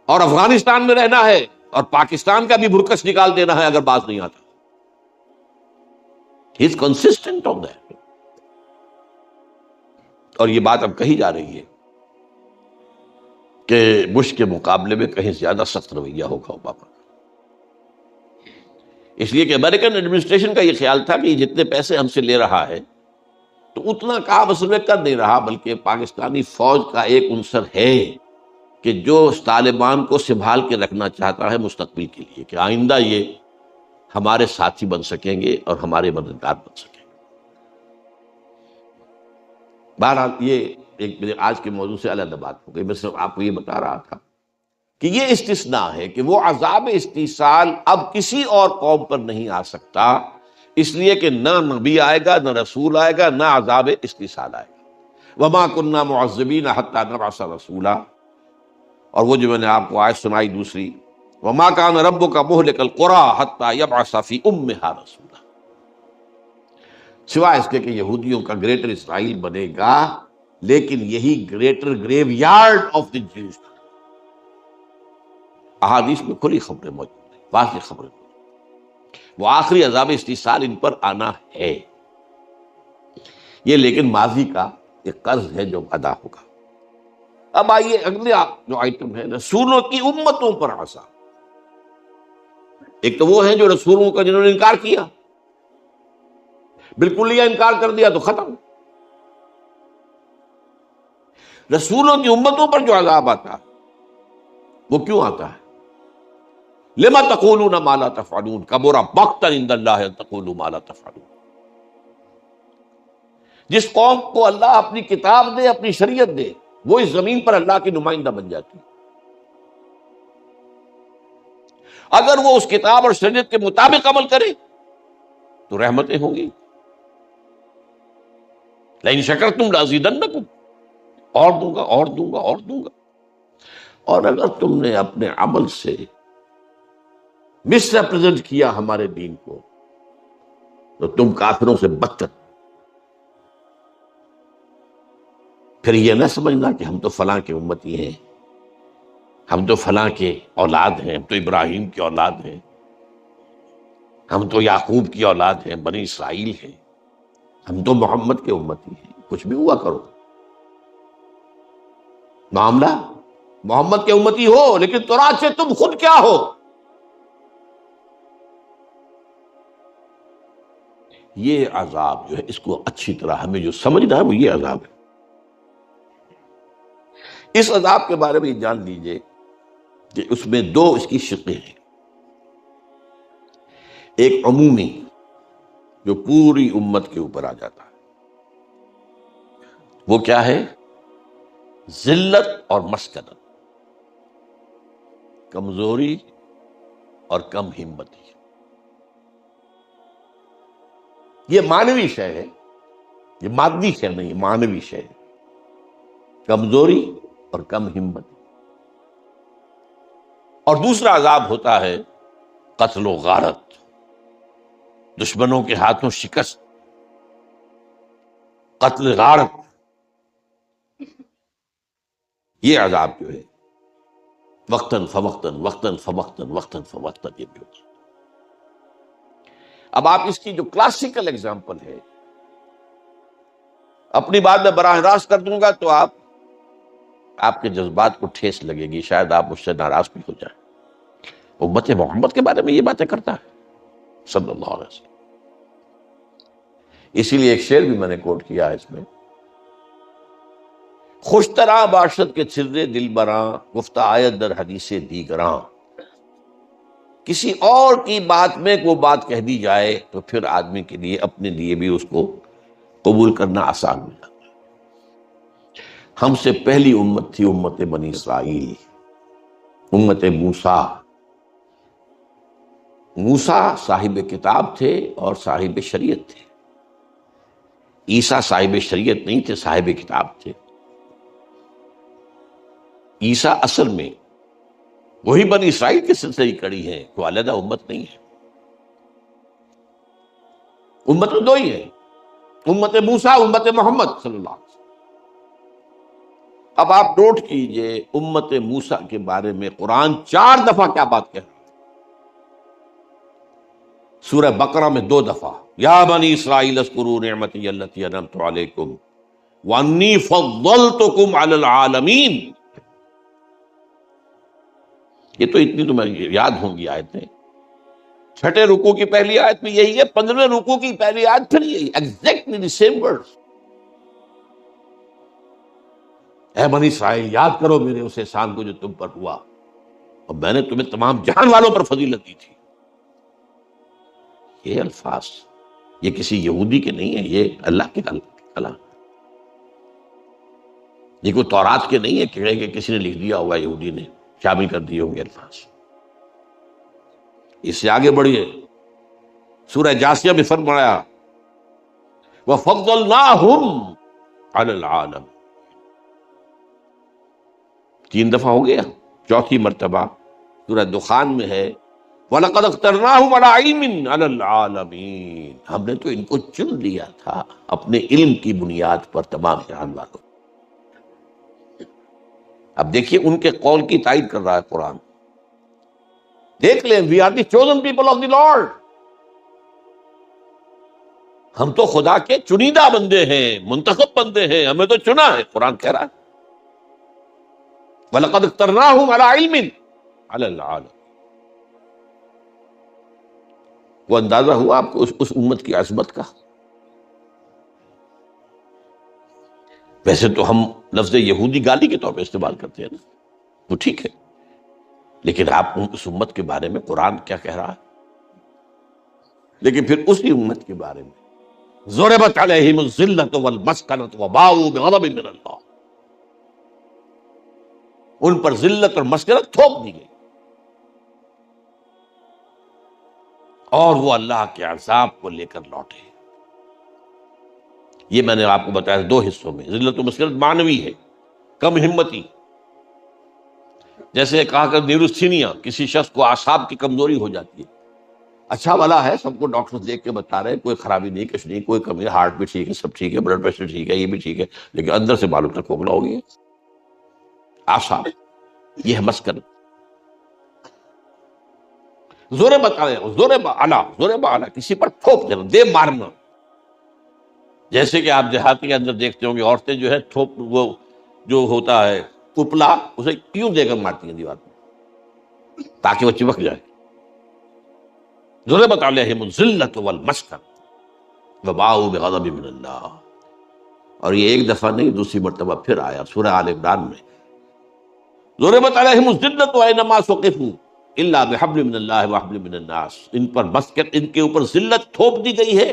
اور افغانستان میں رہنا ہے، اور پاکستان کا بھی بھرکس نکال دینا ہے اگر بات نہیں آتا. ہی از کنسسٹنٹ آن دیٹ. اور یہ بات اب کہی جا رہی ہے کہ بش کے مقابلے میں کہیں زیادہ سخت رویہ ہوگا اوباما کا. اس لیے کہ امریکن ایڈمنسٹریشن کا یہ خیال تھا کہ یہ جتنے پیسے ہم سے لے رہا ہے تو اتنا کام اصل میں کر نہیں رہا، بلکہ پاکستانی فوج کا ایک عنصر ہے کہ جو طالبان کو سنبھال کے رکھنا چاہتا ہے مستقبل کے لیے، کہ آئندہ یہ ہمارے ساتھی بن سکیں گے اور ہمارے مددگار بن سکیں گے. بہرحال یہ ایک میرے آج کے موضوع سے علیحدہ بات ہو گئی. میں صرف آپ کو یہ بتا رہا تھا کہ یہ استثناء ہے کہ وہ عذاب استحصال اب کسی اور قوم پر نہیں آ سکتا، اس لیے کہ نہ نبی آئے گا، نہ رسول آئے گا، نہ عذاب استحصال آئے گا. وما كنا معذبین حتی نبعث رسولا. اور وہ جو میں نے آپ کو آیت سنائی دوسری، وما كان ربك مهلك القرى حتى يبعث في امها رسولا. سوائے اس کے کہ یہودیوں کا گریٹر اسرائیل بنے گا، لیکن یہی greater graveyard of the Jews. احادیث میں کھلی خبریں موجود ہیں، واضح خبریں. وہ آخری عذاب استحصال ان پر آنا ہے، یہ لیکن ماضی کا ایک قرض ہے جو ادا ہوگا۔ اب آئیے اگلے جو آئٹم ہے، رسولوں کی امتوں پر عذاب۔ ایک تو وہ ہے جو رسولوں کا جنہوں نے انکار کیا، بالکل یہ انکار کر دیا تو ختم۔ رسولوں کی امتوں پر جو عذاب آتا ہے وہ کیوں آتا ہے؟ لما تقولون ما لا تفعلون کبر مقتا عند اللہ ان تقولوا ما لا تفعلون۔ جس قوم کو اللہ اپنی کتاب دے، اپنی شریعت دے، وہ اس زمین پر اللہ کی نمائندہ بن جاتی ہے۔ اگر وہ اس کتاب اور شریعت کے مطابق عمل کرے تو رحمتیں ہوں گی، لئن شکرتم لازیدنکم، اور دوں گا اور دوں گا اور دوں گا۔ اور اگر تم نے اپنے عمل سے مس ریپرزینٹ کیا ہمارے دین کو تو تم کافروں سے بدتر۔ پھر یہ نہ سمجھنا کہ ہم تو فلاں کے امتی ہیں، ہم تو فلاں کے اولاد ہیں، ہم تو ابراہیم کی اولاد ہیں، ہم تو یعقوب کی اولاد ہیں، بنی اسرائیل ہیں، ہم تو محمد کے امتی ہیں۔ کچھ بھی ہوا کرو، معاملہ محمد کے امتی ہو، لیکن تورات سے تم خود کیا ہو؟ یہ عذاب جو ہے، اس کو اچھی طرح ہمیں جو سمجھنا ہے وہ یہ عذاب ہے۔ اس عذاب کے بارے میں یہ جان لیجئے کہ اس میں دو اس کی شقیں ہیں۔ ایک عمومی جو پوری امت کے اوپر آ جاتا ہے، وہ کیا ہے؟ ذلت اور مسکنت، کمزوری اور کم ہمتی۔ یہ معنوی شے ہے، یہ مادی شے نہیں، معنوی شے ہے، کمزوری اور کم ہمت۔ اور دوسرا عذاب ہوتا ہے قتل و غارت، دشمنوں کے ہاتھوں شکست، قتل غارت۔ یہ عذاب جو ہے وقتاً فوقتاً وقتاً فوقتاً وقتاً فوقتاً یہ بھی ہوتا ہے۔ اب آپ اس کی جو کلاسیکل اگزامپل ہے، اپنی بات میں براہ راست کر دوں گا تو آپ کے جذبات کو ٹھیس لگے گی، شاید آپ مجھ سے ناراض بھی ہو جائیں۔ امت محمد کے بارے میں یہ باتیں کرتا ہے صلی اللہ علیہ وسلم۔ اسی لیے ایک شعر بھی میں نے کوٹ کیا ہے اس میں، خوش طرح باشد کے چھرے دل براں، گفتہ آیت در حدیث دیگراں۔ کسی اور کی بات میں کوئی بات کہہ دی جائے تو پھر آدمی کے لیے اپنے لیے بھی اس کو قبول کرنا آسان ہو جاتا ہے۔ ہم سے پہلی امت تھی امت بنی اسرائیل، امت موسیٰ۔ موسیٰ صاحب کتاب تھے اور صاحب شریعت تھے، عیسیٰ صاحب شریعت نہیں تھے، صاحب کتاب تھے۔ عیسیٰ اصل میں وہی بنی اسرائیل کے سلسلے کی کڑی ہیں، کوئی علیحدہ امت نہیں ہے۔ امت تو دو ہی ہے، امت موسیٰ، امت محمد صلی اللہ علیہ وسلم۔ اب آپ نوٹ کیجئے امت موسیٰ کے بارے میں قرآن 4 دفعہ کیا بات کہہ رہا ہے۔ سورہ بقرہ میں 2 دفعہ، یا بنی اسرائیل اذکروا نعمتی التی انعمت علیکم وانی فضلتکم علی العالمین۔ یہ تو اتنی تمہیں یاد ہوں گی آیتیں۔ 6 رکوع کی پہلی آیت میں یہی ہے، 15ویں رکوع کی پہلی آیت پھر یہی، ایگزیکٹلی دی سیم ورڈز۔ اے بنی اسرائیل یاد کرو میرے اس احسان کو جو تم پر ہوا، اور میں نے تمہیں تمام جہان والوں پر فضیلت دی تھی۔ یہ الفاظ یہ کسی یہودی کے نہیں ہیں، یہ اللہ کے کلام۔ یہ کوئی تورات کے نہیں ہے کہ کسی نے لکھ دیا ہوگا، یہودی نے شامل کر دیے ہوں گے الفاظ۔ اس سے آگے بڑھیے، سورہ جاثیہ میں فرمایا وَفَضَّلْنَاهُمْ عَلَى الْعَالَمِ۔ 3 دفعہ ہو گیا، 4تھی مرتبہ سورہ دخان میں ہے وَلَقَدْ اخْتَرْنَاهُمْ عَلَىٰ عِلْمٍ عَلَى الْعَالَمِينَ۔ ہم نے تو ان کو چن لیا تھا اپنے علم کی بنیاد پر تمام جہان والوں۔ اب دیکھیے ان کے قول کی تائید کر رہا ہے قرآن، دیکھ لیں، we are the chosen people of the lord. ہم تو خدا کے چنیدہ بندے ہیں، منتخب بندے ہیں، ہمیں تو چنا ہے، قرآن کہہ رہا ہے وَلَقَدْ اخْتَرْنَاهُمْ عَلَىٰ عِلْمٍ عَلَى الْعَالَمِينَ۔ وہ اندازہ ہوا آپ کو اس امت کی عظمت کا؟ ویسے تو ہم لفظ یہودی گالی کے طور پہ استعمال کرتے ہیں نا، تو ٹھیک ہے، لیکن آپ اس امت کے بارے میں قرآن کیا کہہ رہا ہے؟ لیکن پھر اسی امت کے بارے میں ضربت علیہم الذلۃ والمسکنۃ وباؤوا بغضب من اللہ، ان پر ذلت اور مسکنت تھوپ دی گئی اور وہ اللہ کے عذاب کو لے کر لوٹے۔ یہ میں نے آپ کو بتایا دو حصوں میں، ذلت و مسکنت معنوی ہے، کم ہمتی، جیسے کہا کہ نیوروسینیا، کسی شخص کو اعصاب کی کمزوری ہو جاتی ہے، اچھا والا ہے، سب کو ڈاکٹر دیکھ کے بتا رہے ہیں کوئی خرابی نہیں، کچھ نہیں، کوئی کمی، ہارٹ بھی ٹھیک ہے، سب ٹھیک ہے، بلڈ پریشر ٹھیک ہے، یہ بھی ٹھیک ہے، لیکن اندر سے معلوم تک کھوکھلا ہو گیا اعصاب۔ یہ ہے مسکن۔ ضرب علی، کسی پر تھوپ دینا، دے مارنا، جیسے کہ آپ دیہات کے اندر دیکھتے ہوں گے عورتیں جو ہے تھوپ، وہ جو ہوتا ہے پپلا، اسے کیوں دے کر مارتی ہیں دیوار پہ تاکہ وہ چپک جائے۔ ضربت علیہم الذلۃ والمسکنۃ وباؤوا بغضب من اللہ، اور یہ ایک دفعہ نہیں، دوسری مرتبہ پھر آیا سورہ آل عمران میں، ضربت علیہم الذلۃ اینما ثقفوا الا بحبل من اللہ وحبل من الناس، ان پر مسکن، ان کے اوپر ذلت تھوپ دی گئی ہے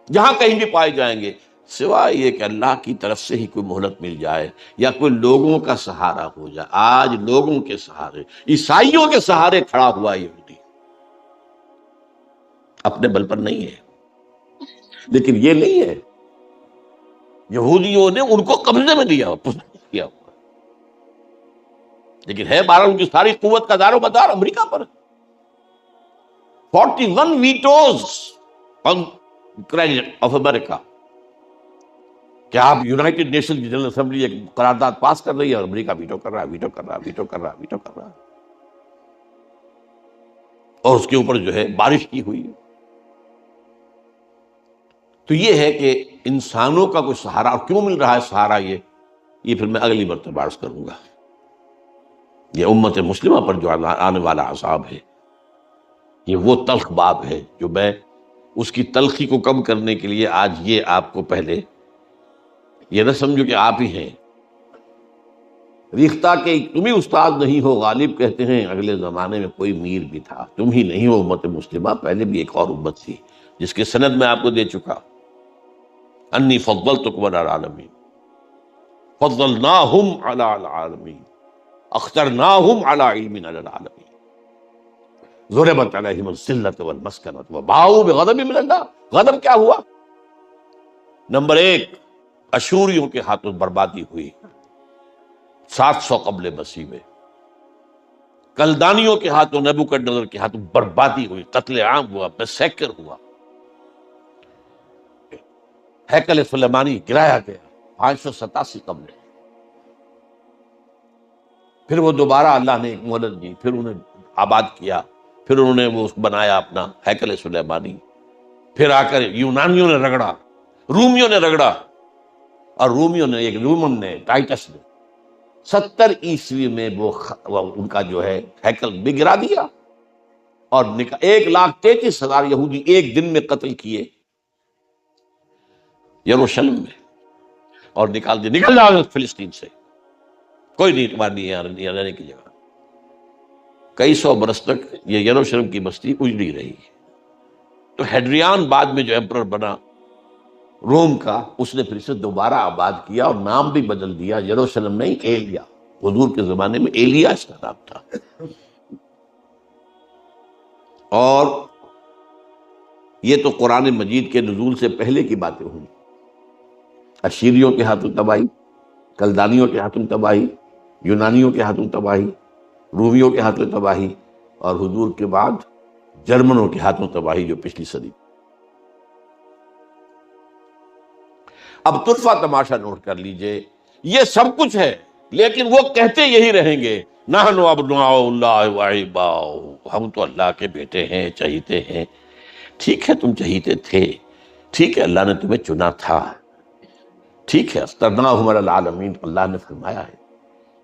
جہاں کہیں بھی پائے جائیں گے، سوائے یہ کہ اللہ کی طرف سے ہی کوئی مہلت مل جائے یا کوئی لوگوں کا سہارا ہو جائے۔ آج لوگوں کے سہارے، عیسائیوں کے سہارے کھڑا ہوا یہودی، اپنے بل پر نہیں ہے۔ لیکن یہ نہیں ہے، یہودیوں نے ان کو قبضے میں لیا کیا ہوا، لیکن ہے بہرحال ان کی ساری قوت کا دار و مدار امریکہ پر۔ 41 ویٹوز آن کریڈٹ آف امریکہ، کیا آپ یونائٹڈ نیشن کی جنرل اسمبلی ایک قرارداد پاس کر رہی ہے اور امریکہ ویٹو کر رہا ہے، ویٹو کر رہا ہے، ویٹو کر رہا ہے، ویٹو کر رہا ہے، اور اس کے اوپر جو ہے بارش کی ہوئی ہے۔ تو یہ ہے کہ انسانوں کا کوئی سہارا، اور کیوں مل رہا ہے سہارا، یہ پھر میں اگلی مرتبہ عرض کروں گا۔ یہ امت مسلمہ پر جو آنے والا عذاب ہے، یہ وہ تلخ باب ہے جو میں اس کی تلخی کو کم کرنے کے لیے آج یہ آپ کو پہلے یہ نہ سمجھو کہ آپ ہی ہیں ریختہ کے تم ہی استاد نہیں ہو، غالب کہتے ہیں اگلے زمانے میں کوئی میر بھی تھا، تم ہی نہیں ہو امت مسلمہ، پہلے بھی ایک اور امت تھی جس کے سند میں آپ کو دے چکا، انی فضلتکم علی العالمین، فضلناہم علی العالمین، اخترناہم علی علم علی العالمین، ضربت علیہم الذلۃ والمسکنۃ وباؤوا بغضب من اللہ۔ غضب کیا ہوا؟ نمبر ایک، اشوریوں کے ہاتھوں بربادی ہوئی 700 قبل مسیح میں، کلدانیوں کے ہاتھوں، نیبوکدنیزر کے ہاتھوں بربادی ہوئی، قتل عام ہوا، میسیکر ہوا، ہیکل سلیمانی گرایا گیا 587 قبل۔ پھر وہ دوبارہ اللہ نے ایک مہلت دی، پھر انہیں آباد کیا، پھر انہوں نے وہ بنایا اپنا ہیکل سلیمانی، پھر آ کر یونانیوں نے رگڑا، رومیوں نے رگڑا، اور رومیوں نے، ایک رومن نے، ٹائٹس نے 70 عیسوی میں وہ ان کا جو ہے ہیکل بھی گرا دیا، اور 1,33,000 یہودی ایک دن میں قتل کیے یروشلم میں، اور نکال دیا، نکل جاؤ فلسطین سے، کوئی نہیں تمہاری یہاں رہنے کی جگہ۔ کئی سو برس تک یہ یروشلم کی بستی اجڑی رہی۔ تو ہیڈریان بعد میں جو ایمپرر بنا روم کا، اس نے پھر اسے دوبارہ آباد کیا اور نام بھی بدل دیا، یروشلم نہیں، ایلیا، حضور کے زمانے میں ایلیا اس کا نام تھا۔ اور یہ تو قرآن مجید کے نزول سے پہلے کی باتیں ہوئی، اشیریوں کے ہاتھوں تباہی، کلدانیوں کے ہاتھوں تباہی، یونانیوں کے ہاتھوں تباہی، رومیوں کے ہاتھوں تباہی، اور حضور کے بعد جرمنوں کے ہاتھوں تباہی جو پچھلی صدی۔ اب طرفہ تماشا نوٹ کر لیجئے، یہ سب کچھ ہے، لیکن وہ کہتے یہی رہیں گے، نحن ابناء اللہ واحباؤہ، ہم تو اللہ کے بیٹے ہیں، چہیتے ہیں۔ ٹھیک ہے، تم چہیتے تھے، ٹھیک ہے اللہ نے تمہیں چنا تھا، ٹھیک ہے استغناہم علی العالمین اللہ نے فرمایا ہے،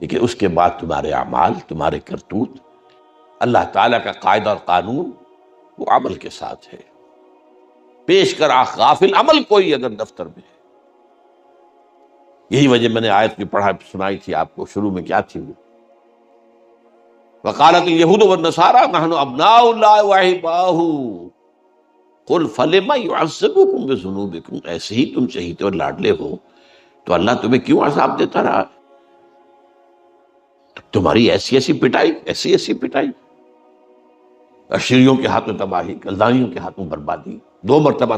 لیکن اس کے بعد تمہارے اعمال، تمہارے کرتوت، اللہ تعالیٰ کا قاعدہ اور قانون وہ عمل کے ساتھ ہے۔ پیش کر غافل عمل کوئی اگر دفتر میں ہے، یہی وجہ میں نے آیت کی پڑھا سنائی تھی آپ کو، شروع میں کیا تھی وہ، وقالت اليہود والنصارى نحن ابناء اللہ واحباؤہ قل فلم يعذبكم بذنوبكم، ایسے ہی تم چہیتے اور لاڈلے ہو تو اللہ تمہیں کیوں عذاب دیتا رہا؟ تمہاری ایسی ایسی پٹائی، ایسی ایسی پٹائی، اشریوں کے ہاتھوں تباہی، کلدانیوں کے ہاتھوں بربادی، 2 مرتبہ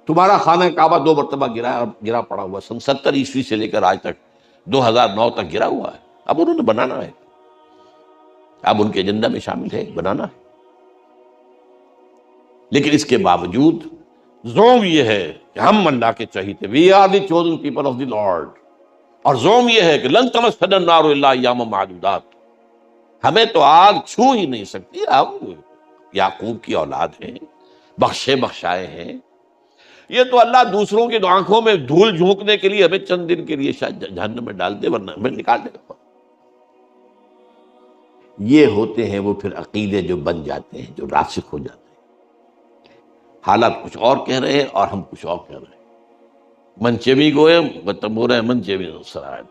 تمہارا خانہ کعبہ 2 مرتبہ گرا پڑا ہوا، سن 70 عیسوی سے لے کر آج تک 2009 تک گرا ہوا ہے، اب انہوں نے بنانا ہے، اب ان کے ایجنڈا میں شامل ہے بنانا ہے، لیکن اس کے باوجود زوم یہ ہے کہ ہم اللہ کے چہیتے، we are the chosen people of the lord, اور زوم یہ ہے کہ لن تمسنا النار الا ایاما معدودات، ہمیں تو آگ چھو ہی نہیں سکتی، ہم یعقوب کی اولاد ہیں، بخشے بخشائے ہیں، یہ تو اللہ دوسروں کی آنکھوں میں دھول جھونکنے کے لیے ہمیں چند دن کے لیے شاید جہنم میں ڈال دے، ورنہ ہمیں نکال دے گا۔ یہ ہوتے ہیں وہ پھر عقیدے جو بن جاتے ہیں، جو راسخ ہو جاتے ہیں، حالات کچھ اور کہہ رہے ہیں اور ہم کچھ اور کہہ رہے ہیں، منچوی گوئے بتمورہ منچوی سرائے۔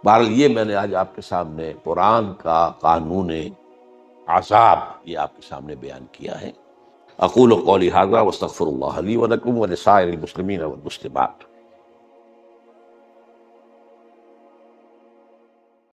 بہرحال یہ میں نے آج آپ کے سامنے قرآن کا قانون عذاب یہ آپ کے سامنے بیان کیا ہے۔ اقول قولی ھذا واستغفر اللہ لی ولکم ولسائر المسلمین والمسلمات۔